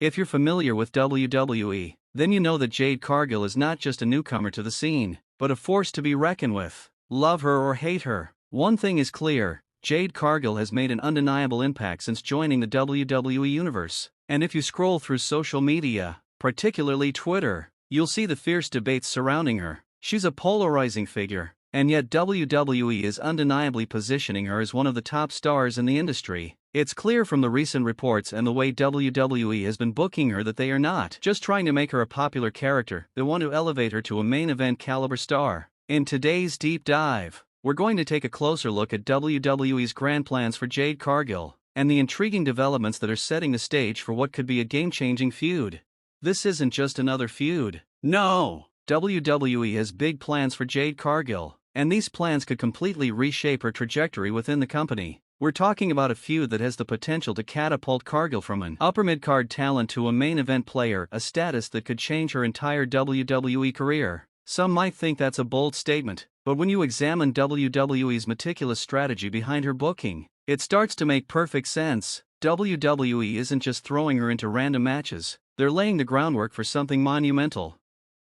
If you're familiar with WWE, then you know that Jade Cargill is not just a newcomer to the scene, but a force to be reckoned with. Love her or hate her, one thing is clear: Jade Cargill has made an undeniable impact since joining the WWE Universe. And if you scroll through social media, particularly Twitter, you'll see the fierce debates surrounding her. She's a polarizing figure, and yet WWE is undeniably positioning her as one of the top stars in the industry. It's clear from the recent reports and the way WWE has been booking her that they are not just trying to make her a popular character, they want to elevate her to a main event caliber star. In today's deep dive, we're going to take a closer look at WWE's grand plans for Jade Cargill, and the intriguing developments that are setting the stage for what could be a game-changing feud. This isn't just another feud. No! WWE has big plans for Jade Cargill, and these plans could completely reshape her trajectory within the company. We're talking about a feud that has the potential to catapult Cargill from an upper mid-card talent to a main event player, a status that could change her entire WWE career. Some might think that's a bold statement, but when you examine WWE's meticulous strategy behind her booking, it starts to make perfect sense. WWE isn't just throwing her into random matches, they're laying the groundwork for something monumental.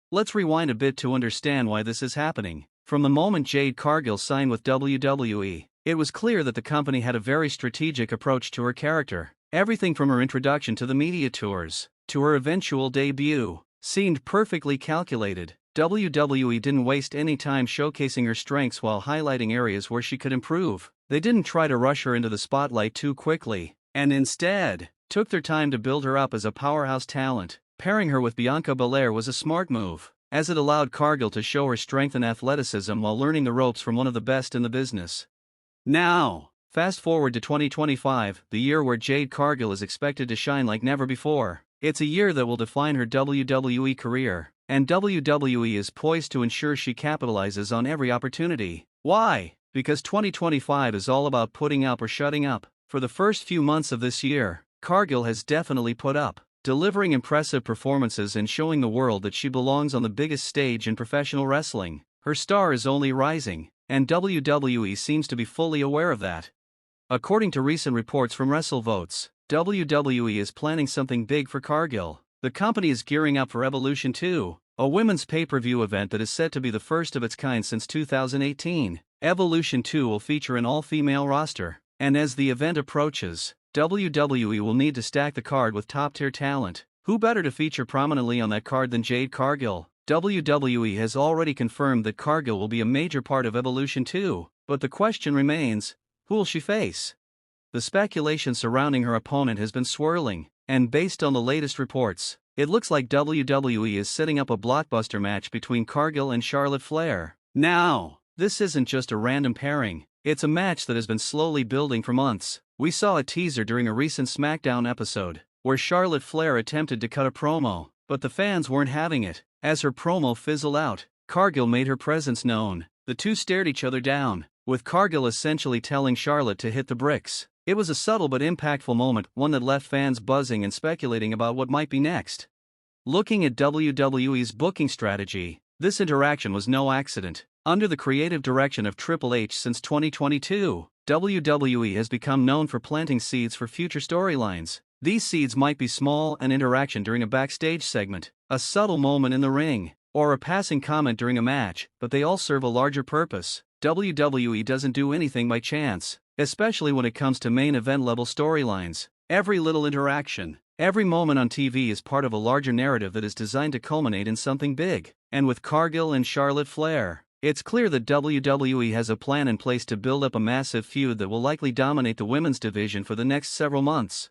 Let's rewind a bit to understand why this is happening. From the moment Jade Cargill signed with WWE, it was clear that the company had a very strategic approach to her character. Everything from her introduction to the media tours, to her eventual debut, seemed perfectly calculated. WWE didn't waste any time showcasing her strengths while highlighting areas where she could improve. They didn't try to rush her into the spotlight too quickly, and instead, took their time to build her up as a powerhouse talent. Pairing her with Bianca Belair was a smart move, as it allowed Cargill to show her strength and athleticism while learning the ropes from one of the best in the business. Now, fast forward to 2025, the year where Jade Cargill is expected to shine like never before. It's a year that will define her WWE career, and WWE is poised to ensure she capitalizes on every opportunity. Why? Because 2025 is all about putting up or shutting up. For the first few months of this year, Cargill has definitely put up, delivering impressive performances and showing the world that she belongs on the biggest stage in professional wrestling. Her star is only rising, and WWE seems to be fully aware of that. According to recent reports from WrestleVotes, WWE is planning something big for Cargill. The company is gearing up for Evolution 2, a women's pay-per-view event that is set to be the first of its kind since 2018. Evolution 2 will feature an all-female roster, and as the event approaches, WWE will need to stack the card with top-tier talent. Who better to feature prominently on that card than Jade Cargill? WWE has already confirmed that Cargill will be a major part of Evolution 2, but the question remains, who will she face? The speculation surrounding her opponent has been swirling, and based on the latest reports, it looks like WWE is setting up a blockbuster match between Cargill and Charlotte Flair. Now, this isn't just a random pairing, it's a match that has been slowly building for months. We saw a teaser during a recent SmackDown episode, where Charlotte Flair attempted to cut a promo, but the fans weren't having it. As her promo fizzled out, Cargill made her presence known. The two stared each other down, with Cargill essentially telling Charlotte to hit the bricks. It was a subtle but impactful moment, one that left fans buzzing and speculating about what might be next. Looking at WWE's booking strategy, this interaction was no accident. Under the creative direction of Triple H since 2022, WWE has become known for planting seeds for future storylines. These seeds might be small, an interaction during a backstage segment, a subtle moment in the ring, or a passing comment during a match, but they all serve a larger purpose. WWE doesn't do anything by chance, especially when it comes to main event level storylines. Every little interaction, every moment on TV is part of a larger narrative that is designed to culminate in something big. And with Cargill and Charlotte Flair, it's clear that WWE has a plan in place to build up a massive feud that will likely dominate the women's division for the next several months.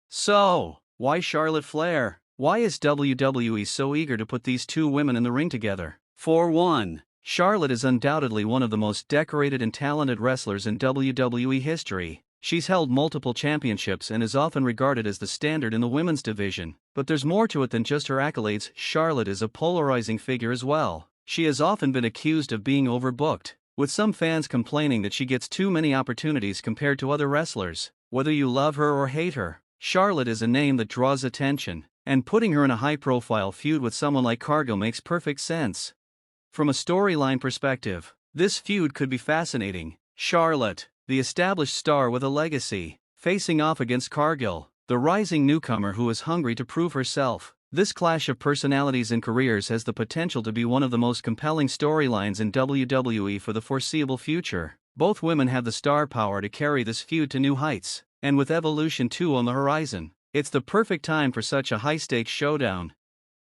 So, why Charlotte Flair? Why is WWE so eager to put these two women in the ring together? For one, Charlotte is undoubtedly one of the most decorated and talented wrestlers in WWE history. She's held multiple championships and is often regarded as the standard in the women's division. But there's more to it than just her accolades. Charlotte is a polarizing figure as well. She has often been accused of being overbooked, with some fans complaining that she gets too many opportunities compared to other wrestlers. Whether you love her or hate her, Charlotte is a name that draws attention, and putting her in a high-profile feud with someone like Cargill makes perfect sense. From a storyline perspective, this feud could be fascinating. Charlotte, the established star with a legacy, facing off against Cargill, the rising newcomer who is hungry to prove herself. This clash of personalities and careers has the potential to be one of the most compelling storylines in WWE for the foreseeable future. Both women have the star power to carry this feud to new heights, and with Evolution 2 on the horizon, it's the perfect time for such a high-stakes showdown.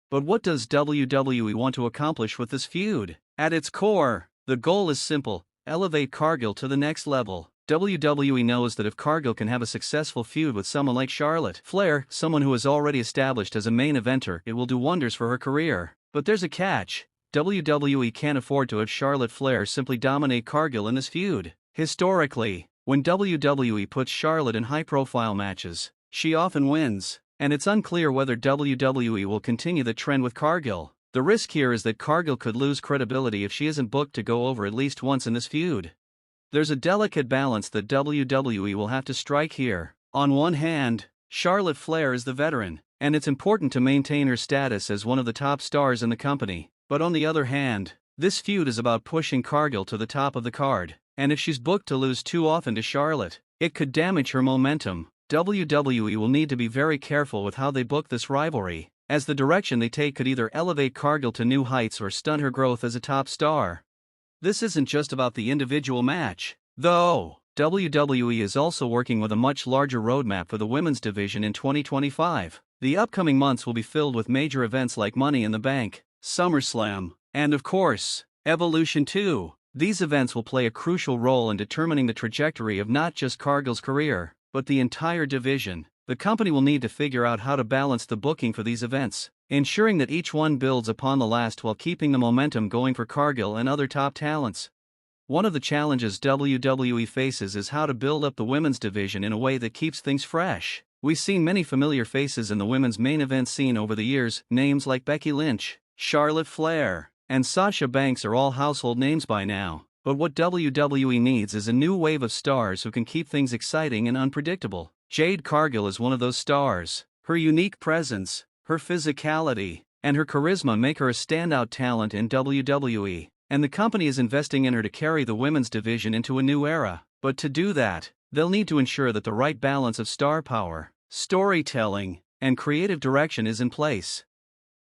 But what does WWE want to accomplish with this feud? At its core, the goal is simple: elevate Cargill to the next level. WWE knows that if Cargill can have a successful feud with someone like Charlotte Flair, someone who is already established as a main eventer, it will do wonders for her career. But there's a catch: WWE can't afford to have Charlotte Flair simply dominate Cargill in this feud. Historically, when WWE puts Charlotte in high-profile matches, she often wins, and it's unclear whether WWE will continue the trend with Cargill. The risk here is that Cargill could lose credibility if she isn't booked to go over at least once in this feud. There's a delicate balance that WWE will have to strike here. On one hand, Charlotte Flair is the veteran, and it's important to maintain her status as one of the top stars in the company. But on the other hand, this feud is about pushing Cargill to the top of the card, and if she's booked to lose too often to Charlotte, it could damage her momentum. WWE will need to be very careful with how they book this rivalry, as the direction they take could either elevate Cargill to new heights or stunt her growth as a top star. This isn't just about the individual match, though. WWE is also working with a much larger roadmap for the women's division in 2025. The upcoming months will be filled with major events like Money in the Bank, SummerSlam, and of course, Evolution 2. These events will play a crucial role in determining the trajectory of not just Cargill's career, but the entire division. The company will need to figure out how to balance the booking for these events, ensuring that each one builds upon the last while keeping the momentum going for Cargill and other top talents. One of the challenges WWE faces is how to build up the women's division in a way that keeps things fresh. We've seen many familiar faces in the women's main event scene over the years. Names like Becky Lynch, Charlotte Flair, and Sasha Banks are all household names by now. But what WWE needs is a new wave of stars who can keep things exciting and unpredictable. Jade Cargill is one of those stars. Her unique presence, her physicality, and her charisma make her a standout talent in WWE, and the company is investing in her to carry the women's division into a new era. But to do that, they'll need to ensure that the right balance of star power, storytelling, and creative direction is in place.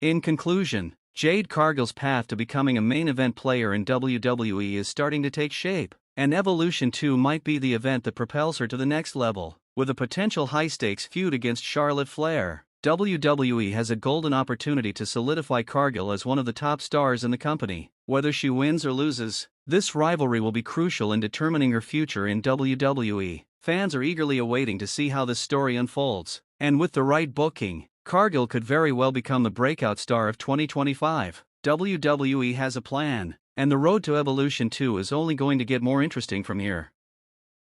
In conclusion, Jade Cargill's path to becoming a main event player in WWE is starting to take shape, and Evolution 2 might be the event that propels her to the next level. With a potential high-stakes feud against Charlotte Flair, WWE has a golden opportunity to solidify Cargill as one of the top stars in the company. Whether she wins or loses, this rivalry will be crucial in determining her future in WWE. Fans are eagerly awaiting to see how this story unfolds, and with the right booking, Cargill could very well become the breakout star of 2025. WWE has a plan, and the road to Evolution 2 is only going to get more interesting from here.